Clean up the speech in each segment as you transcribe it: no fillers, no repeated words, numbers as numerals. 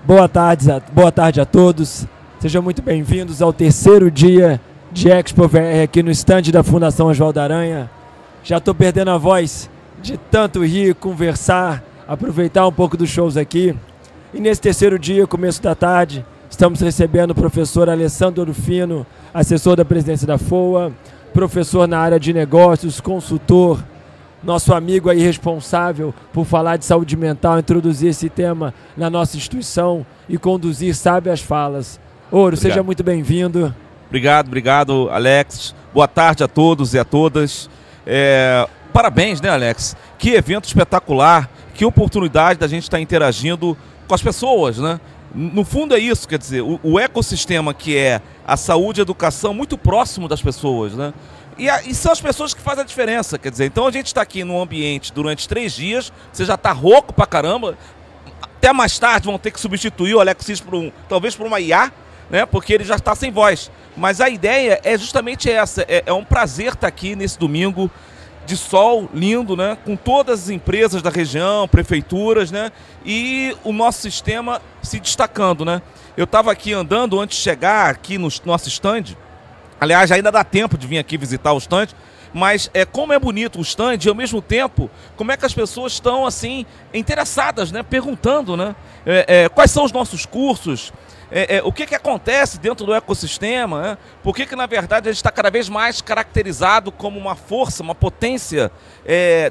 Boa tarde a todos. Sejam muito bem-vindos ao terceiro dia de Expo VR aqui no estande da Fundação Oswaldo Aranha. Já estou perdendo a voz de tanto rir, conversar, aproveitar um pouco dos shows aqui. E nesse terceiro dia, começo da tarde, estamos recebendo o professor Alessandro Orofino, assessor da presidência da FOA, professor na área de negócios, consultor, nosso amigo aí responsável por falar de saúde mental, introduzir esse tema na nossa instituição e conduzir sábias falas. Ouro, seja muito bem-vindo. Obrigado, Alex. Boa tarde a todos e a todas. Parabéns, né, Alex? Que evento espetacular, que oportunidade da gente estar interagindo com as pessoas, né? No fundo é isso, quer dizer, o ecossistema que é a saúde e a educação muito próximo das pessoas, né? E são as pessoas que fazem a diferença, quer dizer, então a gente está aqui num ambiente durante 3 dias, você já está rouco pra caramba, até mais tarde vão ter que substituir o Alexis talvez por uma IA, né? Porque ele já está sem voz. Mas a ideia é justamente essa, é um prazer estar aqui nesse domingo de sol lindo, né? Com todas as empresas da região, prefeituras, né? E o nosso sistema se destacando, né? Eu estava aqui andando antes de chegar aqui no nosso stand. Aliás, ainda dá tempo de vir aqui visitar o stand, mas como é bonito o stand e ao mesmo tempo, como é que as pessoas estão assim interessadas, né? Perguntando, né? Quais são os nossos cursos? O que acontece dentro do ecossistema, né? Por que na verdade a gente está cada vez mais caracterizado como uma força, uma potência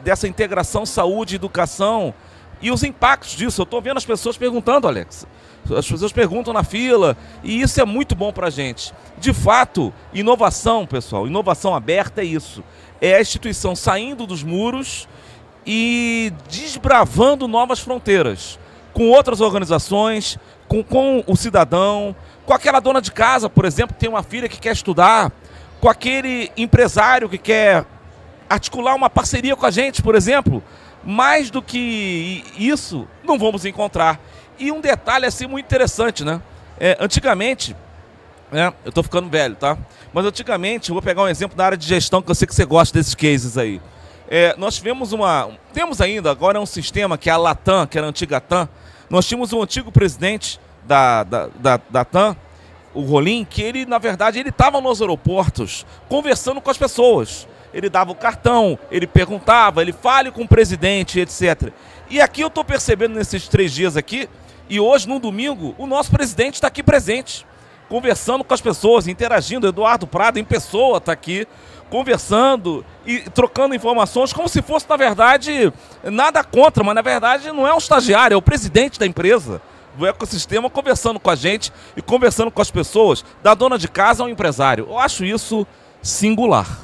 dessa integração saúde e educação e os impactos disso. Eu estou vendo as pessoas perguntando, Alex. As pessoas perguntam na fila e isso é muito bom para a gente. De fato, inovação, pessoal, inovação aberta é isso. É a instituição saindo dos muros e desbravando novas fronteiras com outras organizações, com o cidadão, com aquela dona de casa, por exemplo, que tem uma filha que quer estudar, com aquele empresário que quer articular uma parceria com a gente, por exemplo. Mais do que isso, não vamos encontrar. E um detalhe assim muito interessante, né? Antigamente, eu estou ficando velho, tá? Mas antigamente, eu vou pegar um exemplo da área de gestão, que eu sei que você gosta desses cases aí. Nós temos ainda, agora é um sistema que é a Latam, que era a antiga TAM. Nós tínhamos um antigo presidente da TAM, o Rolim, que ele, na verdade, ele estava nos aeroportos conversando com as pessoas. Ele dava o cartão, ele perguntava, ele fale com o presidente, etc. E aqui eu estou percebendo nesses 3 dias aqui, e hoje, num domingo, o nosso presidente está aqui presente, conversando com as pessoas, interagindo. Eduardo Prado, em pessoa, está aqui, conversando e trocando informações, como se fosse, na verdade, nada contra, mas na verdade não é um estagiário, é o presidente da empresa, do ecossistema, conversando com a gente e conversando com as pessoas, da dona de casa ao empresário. Eu acho isso singular.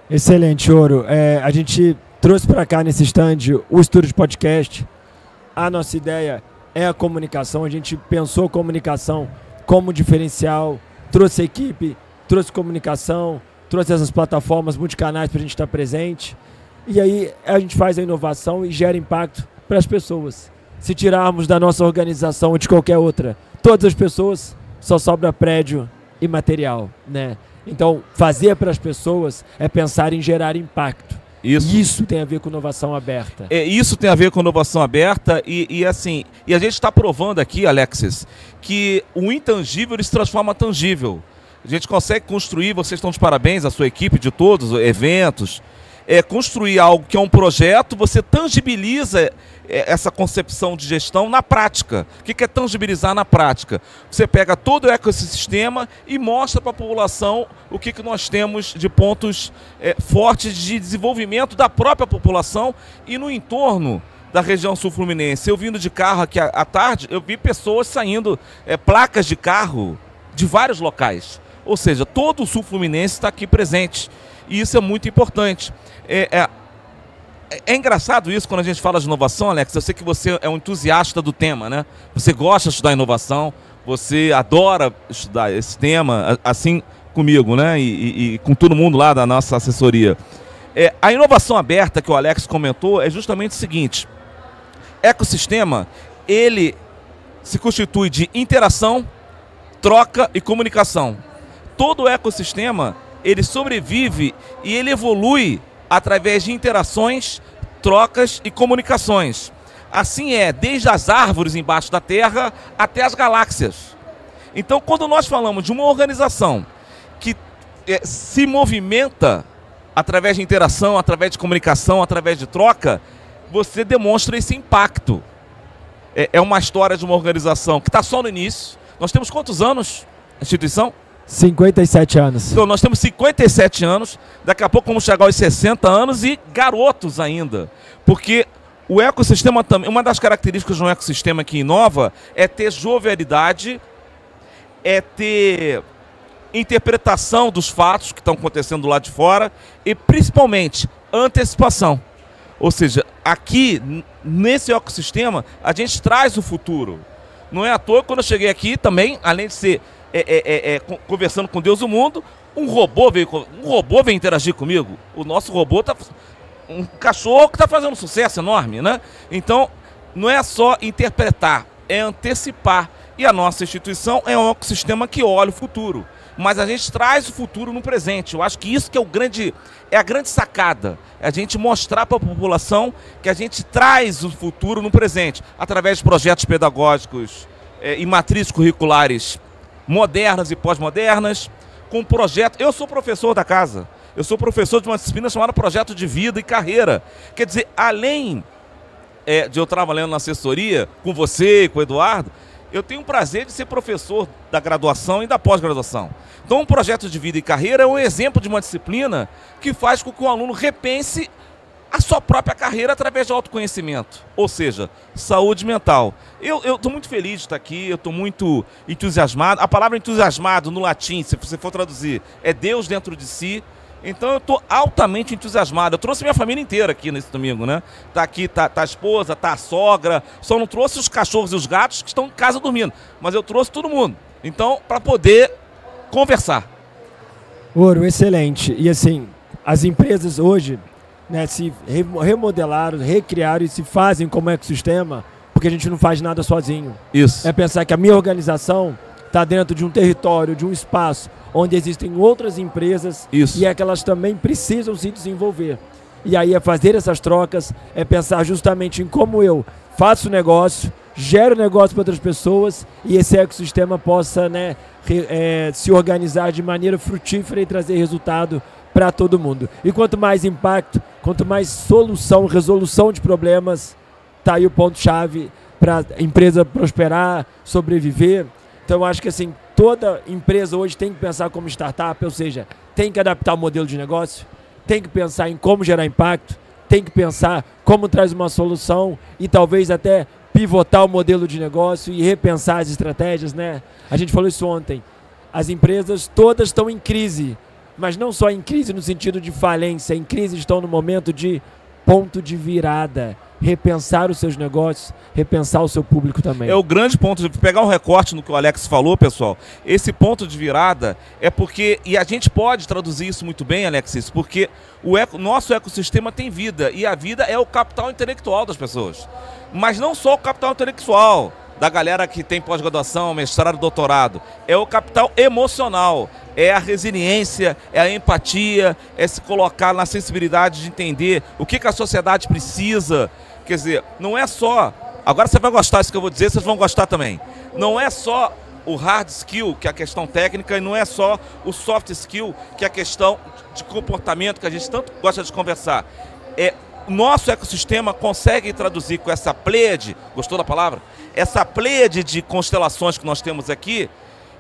Excelente, Ouro. A gente trouxe para cá nesse stand o estúdio de podcast. A nossa ideia é a comunicação, a gente pensou comunicação como diferencial, trouxe a equipe, trouxe comunicação, trouxe essas plataformas multicanais para a gente estar presente. E aí a gente faz a inovação e gera impacto para as pessoas. Se tirarmos da nossa organização ou de qualquer outra, todas as pessoas, só sobra prédio e material, né? Então, fazer para as pessoas é pensar em gerar impacto. Isso tem a ver com inovação aberta. Isso tem a ver com inovação aberta e a gente está provando aqui, Alexis, que o intangível ele se transforma em tangível. A gente consegue construir, vocês estão de parabéns, a sua equipe de todos, eventos, construir algo que é um projeto, você tangibiliza essa concepção de gestão na prática. O que é tangibilizar na prática? Você pega todo o ecossistema e mostra para a população o que nós temos de pontos fortes de desenvolvimento da própria população e no entorno da região sul-fluminense. Eu vindo de carro aqui à tarde, eu vi pessoas saindo, placas de carro de vários locais. Ou seja, todo o sul-fluminense está aqui presente. E isso é muito importante. É engraçado isso quando a gente fala de inovação, Alex. Eu sei que você é um entusiasta do tema, né? Você gosta de estudar inovação, você adora estudar esse tema, assim comigo, né? E com todo mundo lá da nossa assessoria. A inovação aberta que o Alex comentou é justamente o seguinte. Ecossistema, ele se constitui de interação, troca e comunicação. Todo o ecossistema, ele sobrevive e ele evolui através de interações, trocas e comunicações. Assim é, desde as árvores embaixo da Terra até as galáxias. Então, quando nós falamos de uma organização que se movimenta através de interação, através de comunicação, através de troca, você demonstra esse impacto. É uma história de uma organização que está só no início. Nós temos quantos anos, a instituição? 57 anos. Então, nós temos 57 anos, daqui a pouco vamos chegar aos 60 anos e garotos ainda. Porque o ecossistema também, uma das características de um ecossistema que inova é ter jovialidade, é ter interpretação dos fatos que estão acontecendo do lado de fora e, principalmente, antecipação. Ou seja, aqui, nesse ecossistema, a gente traz o futuro. Não é à toa, quando eu cheguei aqui também, além de ser conversando com Deus do mundo, um robô veio interagir comigo. O nosso robô tá um cachorro que está fazendo um sucesso enorme, né? Então, não é só interpretar, é antecipar. E a nossa instituição é um ecossistema que olha o futuro. Mas a gente traz o futuro no presente. Eu acho que isso que é a grande sacada. É a gente mostrar para a população que a gente traz o futuro no presente, através de projetos pedagógicos e matrizes curriculares modernas e pós-modernas, com projeto. Eu sou professor da casa. Eu sou professor de uma disciplina chamada Projeto de Vida e Carreira. Quer dizer, além de eu trabalhando na assessoria, com você e com o Eduardo, eu tenho o prazer de ser professor da graduação e da pós-graduação. Então, um projeto de vida e carreira é um exemplo de uma disciplina que faz com que o aluno repense a sua própria carreira através de autoconhecimento, ou seja, saúde mental. Eu estou muito feliz de estar aqui, eu estou muito entusiasmado. A palavra entusiasmado no latim, se você for traduzir, é Deus dentro de si. Então eu estou altamente entusiasmado. Eu trouxe minha família inteira aqui nesse domingo, né? Tá aqui, tá a esposa, tá a sogra. Só não trouxe os cachorros e os gatos que estão em casa dormindo. Mas eu trouxe todo mundo. Então, para poder conversar. Ouro, excelente. E assim, as empresas hoje, né, se remodelaram, recriaram e se fazem como ecossistema, porque a gente não faz nada sozinho. Isso. É pensar que a minha organização está dentro de um território, de um espaço, onde existem outras empresas. Isso. E é que elas também precisam se desenvolver. E aí é fazer essas trocas, é pensar justamente em como eu faço negócio, gero negócio para outras pessoas e esse ecossistema possa, né, se organizar de maneira frutífera e trazer resultado para todo mundo. E quanto mais impacto, quanto mais solução, resolução de problemas, tá aí o ponto-chave para a empresa prosperar, sobreviver. Então eu acho que assim, toda empresa hoje tem que pensar como startup, ou seja, tem que adaptar o modelo de negócio, tem que pensar em como gerar impacto, tem que pensar como traz uma solução e talvez até pivotar o modelo de negócio e repensar as estratégias, né? A gente falou isso ontem. As empresas todas estão em crise, mas não só em crise no sentido de falência, em crise estão no momento de ponto de virada. Repensar os seus negócios, repensar o seu público também. É o grande ponto, de pegar um recorte no que o Alex falou, pessoal, esse ponto de virada é porque, e a gente pode traduzir isso muito bem, Alexis, porque nosso ecossistema tem vida, e a vida é o capital intelectual das pessoas. Mas não só o capital intelectual da galera que tem pós-graduação, mestrado, doutorado, é o capital emocional, é a resiliência, é a empatia, é se colocar na sensibilidade de entender o que a sociedade precisa. Quer dizer, não é só... Agora você vai gostar disso que eu vou dizer, vocês vão gostar também. Não é só o hard skill, que é a questão técnica, e não é só o soft skill, que é a questão de comportamento, que a gente tanto gosta de conversar. Nosso ecossistema consegue traduzir com essa pleiade, gostou da palavra? Essa pleiade de constelações que nós temos aqui,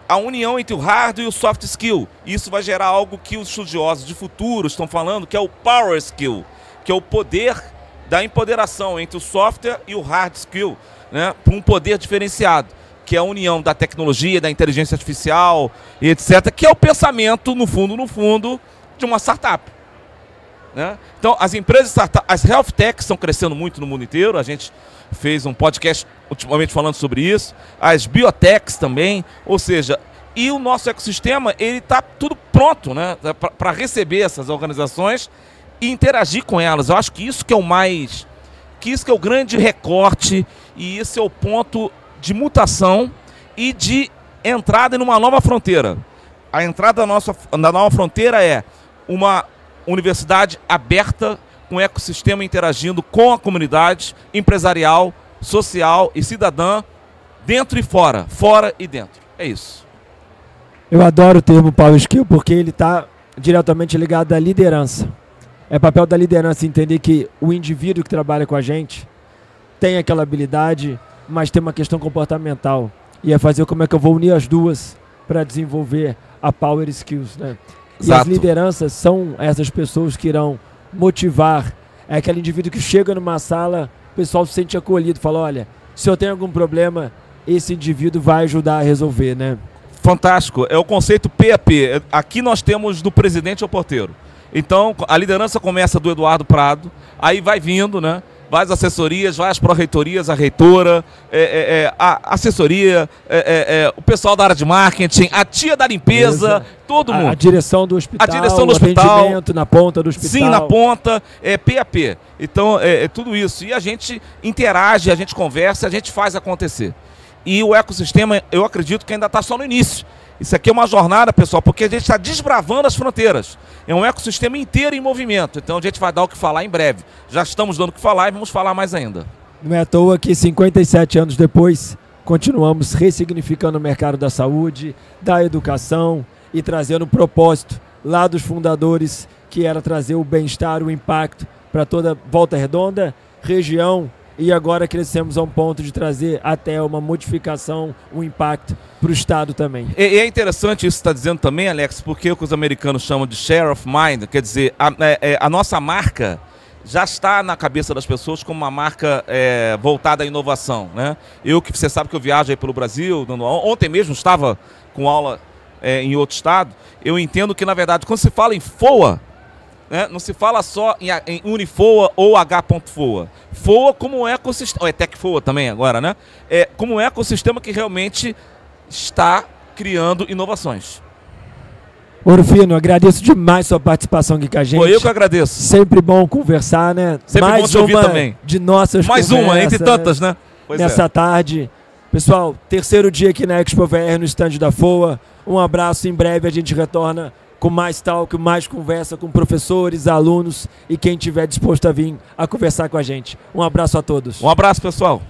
a união entre o hard e o soft skill. Isso vai gerar algo que os estudiosos de futuro estão falando, que é o power skill, que é o poder da empoderação entre o software e o hard skill, né, para um poder diferenciado, que é a união da tecnologia, da inteligência artificial, e etc., que é o pensamento, no fundo, de uma startup. Né? Então, as empresas, as health techs estão crescendo muito no mundo inteiro, a gente fez um podcast ultimamente falando sobre isso, as biotechs também, ou seja, e o nosso ecossistema, ele está tudo pronto, né, para receber essas organizações e interagir com elas. Eu acho que isso que é o grande recorte, e esse é o ponto de mutação e de entrada em uma nova fronteira. A entrada da nova fronteira é uma universidade aberta, com o ecossistema interagindo com a comunidade empresarial, social e cidadã, dentro e fora, fora e dentro. É isso. Eu adoro o termo Power Skill porque ele está diretamente ligado à liderança. É papel da liderança entender que o indivíduo que trabalha com a gente tem aquela habilidade, mas tem uma questão comportamental. E é fazer como é que eu vou unir as duas para desenvolver a Power Skills, né? E as lideranças são essas pessoas que irão motivar. É aquele indivíduo que chega numa sala, o pessoal se sente acolhido, fala, olha, se eu tenho algum problema, esse indivíduo vai ajudar a resolver, né? Fantástico. É o conceito PAP. Aqui nós temos do presidente ao porteiro. Então, a liderança começa do Eduardo Prado, aí vai vindo, né? Vai as assessorias, vai as pró-reitorias, a reitora, a assessoria, o pessoal da área de marketing, a tia da limpeza, todo mundo. A direção do hospital, a direção do hospital, atendimento na ponta do hospital. Sim, na ponta, PAP. Então, é tudo isso. E a gente interage, a gente conversa, a gente faz acontecer. E o ecossistema, eu acredito que ainda está só no início. Isso aqui é uma jornada, pessoal, porque a gente está desbravando as fronteiras. É um ecossistema inteiro em movimento. Então a gente vai dar o que falar em breve. Já estamos dando o que falar e vamos falar mais ainda. Não é à toa que 57 anos depois, continuamos ressignificando o mercado da saúde, da educação e trazendo o propósito lá dos fundadores, que era trazer o bem-estar, o impacto para toda Volta Redonda, região. E agora crescemos a um ponto de trazer até uma modificação, um impacto para o Estado também. E é interessante isso que você está dizendo também, Alex, porque o que os americanos chamam de share of mind, quer dizer, a nossa marca já está na cabeça das pessoas como uma marca voltada à inovação, né? Você sabe que eu viajo aí pelo Brasil, ontem mesmo estava com aula em outro estado, eu entendo que, na verdade, quando se fala em FOA, né, não se fala só em Unifoa ou H.Foa. FOA como um ecossistema, ou é TecFoa também agora, né? Como um ecossistema que realmente está criando inovações. Ouro Fino, agradeço demais sua participação aqui com a gente. Foi eu que agradeço. Sempre bom conversar, né? Sempre mais bom te ouvir também. De nossas mais conversas, uma, entre tantas, né? Nessa tarde. Pessoal, terceiro dia aqui na Expo VR, no estande da FOA. Um abraço, em breve a gente retorna com mais talk, mais conversa com professores, alunos e quem estiver disposto a vir a conversar com a gente. Um abraço a todos. Um abraço, pessoal.